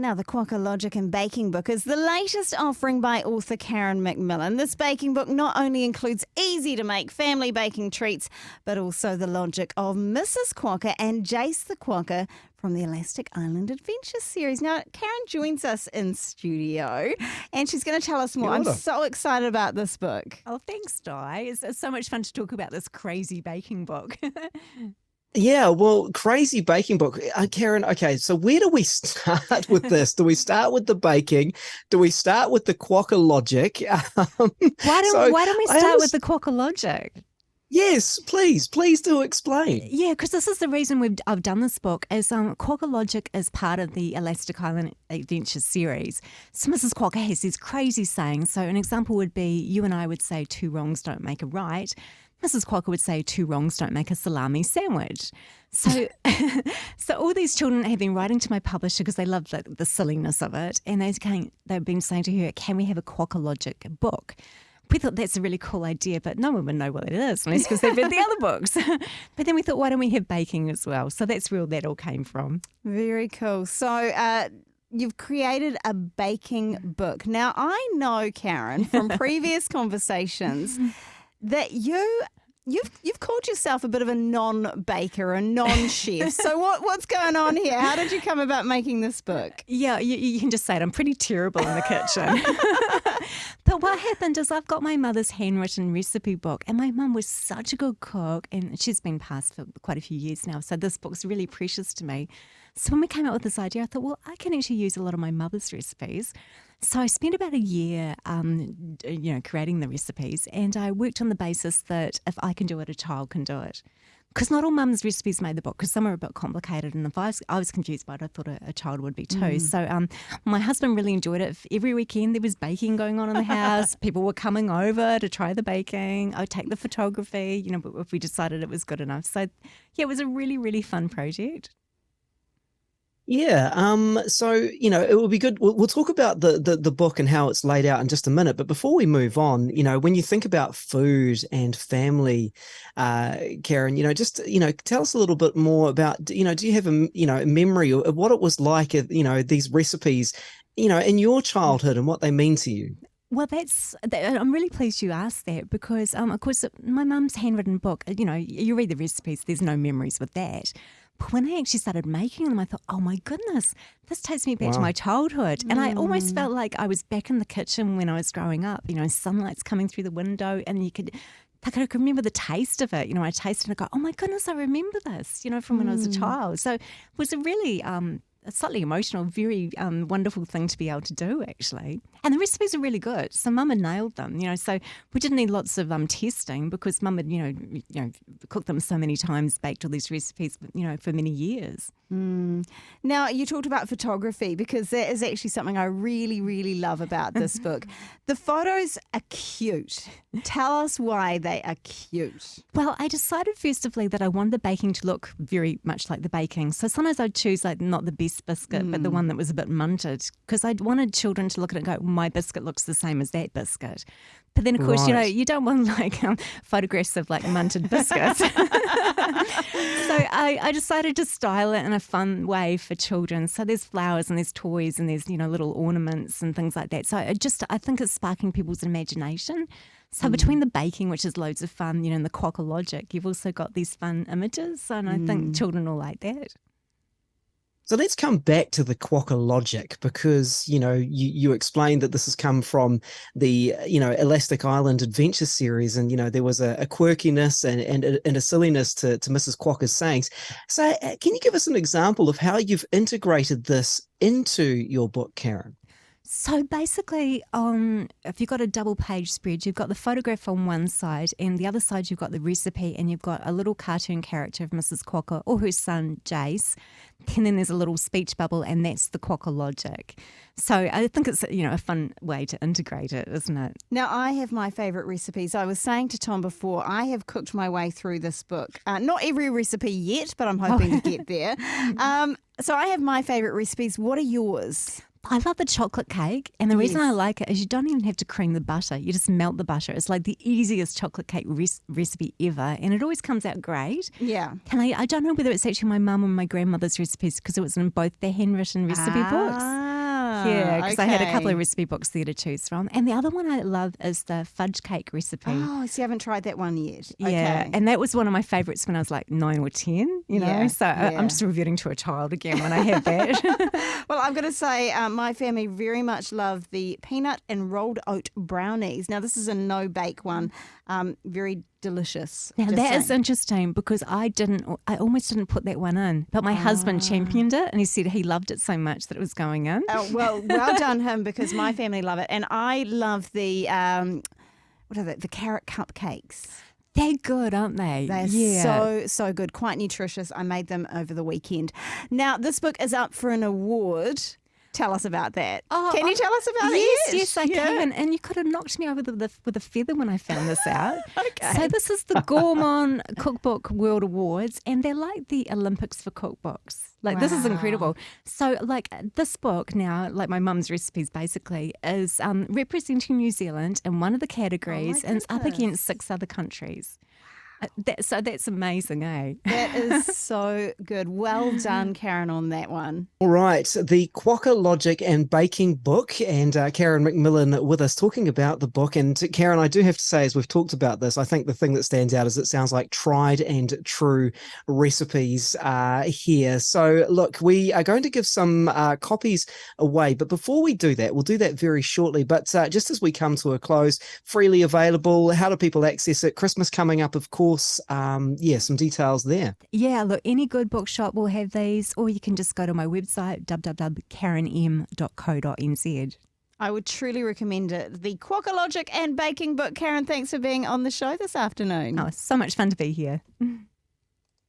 Now, the Quokka Logic and Baking Book is the latest offering by author Karen McMillan. This baking book not only includes easy-to-make family baking treats, but also the logic of Mrs. Quokka and Jace the Quokka from the Elastic Island Adventure series. Now, Karen joins us in studio, and she's going to tell us more. I'm so excited about this book. Oh, thanks, Di. It's so much fun to talk about this crazy baking book. Yeah, well, crazy baking book. Karen, okay, so where do we start with this? Do we start with the baking? Do we start with the Quokka logic? Why don't we start with the Quokka logic? Yes, please do explain. Yeah, because this is the reason I've done this book. Is Quokka Logic is part of the Elastic Island Adventure series. So Mrs. Quokka has these crazy sayings. So an example would be, you and I would say 2 wrongs don't make a right. Mrs. Quokka would say 2 wrongs don't make a salami sandwich. So so all these children have been writing to my publisher because they love the silliness of it. And they've been saying to her, can we have a Quokka Logic book? We thought that's a really cool idea, but no one would know what it is unless because they've read the other books. But then we thought, why don't we have baking as well? So that's where that all came from. Very cool. So you've created a baking book. Now, I know, Karen, from previous conversations that you've called yourself a bit of a non-baker, a non-chef. So what's going on here? How did you come about making this book? Yeah, you can just say it. I'm pretty terrible in the kitchen. But what happened is I've got my mother's handwritten recipe book, and my mum was such a good cook, and she's been passed for quite a few years now, so this book's really precious to me. So when we came up with this idea, I thought, well, I can actually use a lot of my mother's recipes. So I spent about a year, creating the recipes, and I worked on the basis that if I can do it, a child can do it. Because not all mum's recipes made the book, because some are a bit complicated, and if I was confused by it, I thought a child would be too. So my husband really enjoyed it. Every weekend there was baking going on in the house. People were coming over to try the baking. I would take the photography, if we decided it was good enough. So yeah, it was a really, really fun project. Yeah. So, it will be good. We'll talk about the book and how it's laid out in just a minute. But before we move on, when you think about food and family, Karen, just, tell us a little bit more about, do you have a memory of what it was like, these recipes, in your childhood and what they mean to you? Well, I'm really pleased you asked that because, of course, my mum's handwritten book, you read the recipes, there's no memories with that. But when I actually started making them, I thought, oh, my goodness, this takes me back to my childhood. And I almost felt like I was back in the kitchen when I was growing up, sunlight's coming through the window and I could remember the taste of it. I tasted it and I go, oh, my goodness, I remember this, from when I was a child. So it was a really a slightly emotional, very wonderful thing to be able to do, actually. And the recipes are really good. So Mum had nailed them, so we didn't need lots of testing because Mum had, cooked them so many times, baked all these recipes, for many years. Now, you talked about photography because that is actually something I really, really love about this book. The photos are cute. Tell us why they are cute. Well, I decided firstly that I wanted the baking to look very much like the baking. So sometimes I'd choose not the best biscuit, but the one that was a bit munted because I wanted children to look at it and go, my biscuit looks the same as that biscuit. But then, of course, you don't want photographs of munted biscuits. So I decided to style it in a fun way for children. So there's flowers and there's toys and there's, little ornaments and things like that. So I think it's sparking people's imagination. So between the baking, which is loads of fun, and the Quokka logic, you've also got these fun images. And I think children will like that. So let's come back to the Quokka logic because, you explained that this has come from the, Elastic Island Adventure series and, there was a quirkiness and a silliness to Mrs. Quokka's sayings. So can you give us an example of how you've integrated this into your book, Karen? So basically, if you've got a double page spread, you've got the photograph on one side and the other side you've got the recipe and you've got a little cartoon character of Mrs. Quokka or her son, Jace. And then there's a little speech bubble and that's the Quokka logic. So I think it's, a fun way to integrate it, isn't it? Now, I have my favourite recipes. I was saying to Tom before, I have cooked my way through this book. Not every recipe yet, but I'm hoping to get there. So I have my favourite recipes. What are yours? I love the chocolate cake, and the reason I like it is you don't even have to cream the butter. You just melt the butter. It's like the easiest chocolate cake recipe ever, and it always comes out great. Yeah. And I don't know whether it's actually my mum or my grandmother's recipes because it was in both their handwritten recipe books. Yeah, because I had a couple okay. of recipe books there to choose from. And the other one I love is the fudge cake recipe. Oh, so you haven't tried that one yet. Yeah, Okay. and that was one of my favourites when I was like 9 or 10, you know. Yeah, So yeah. I'm just reverting to a child again when I have that. Well, I'm going to say my family very much love the peanut and rolled oat brownies. Now, this is a no-bake one. Very delicious. Now just that is saying. interesting because I almost didn't put that one in, but my husband championed it and he said he loved it so much that it was going in. Oh, well done him, because my family love it. And I love the, what are they? The carrot cupcakes. They're good, aren't they? They're so good, quite nutritious. I made them over the weekend. Now, this book is up for an award. Tell us about that. Can you tell us about it yet? Yes, I can. And you could have knocked me over with a feather when I found this out. Okay. So this is the Gourmand Cookbook World Awards, and they're like the Olympics for cookbooks. Like, this is Wow. incredible. So, like, this book now, like my mum's recipes basically, is representing New Zealand in one of the categories, and it's up goodness. against 6 other countries. So that's amazing, eh? That is so good. Well done, Karen, on that one. All right, the Quokka Logic and Baking book, and Karen McMillan with us talking about the book. And Karen, I do have to say, as we've talked about this, I think the thing that stands out is it sounds like tried and true recipes here. So look, we are going to give some copies away, but before we do that, we'll do that very shortly. But just as we come to a close, freely available, how do people access it? Christmas coming up, of course. Some details there. Yeah, look, any good bookshop will have these, or you can just go to my website, www.karenm.co.nz. I would truly recommend it. The Quokka Logic and Baking book. Karen, thanks for being on the show this afternoon. Oh, it's so much fun to be here.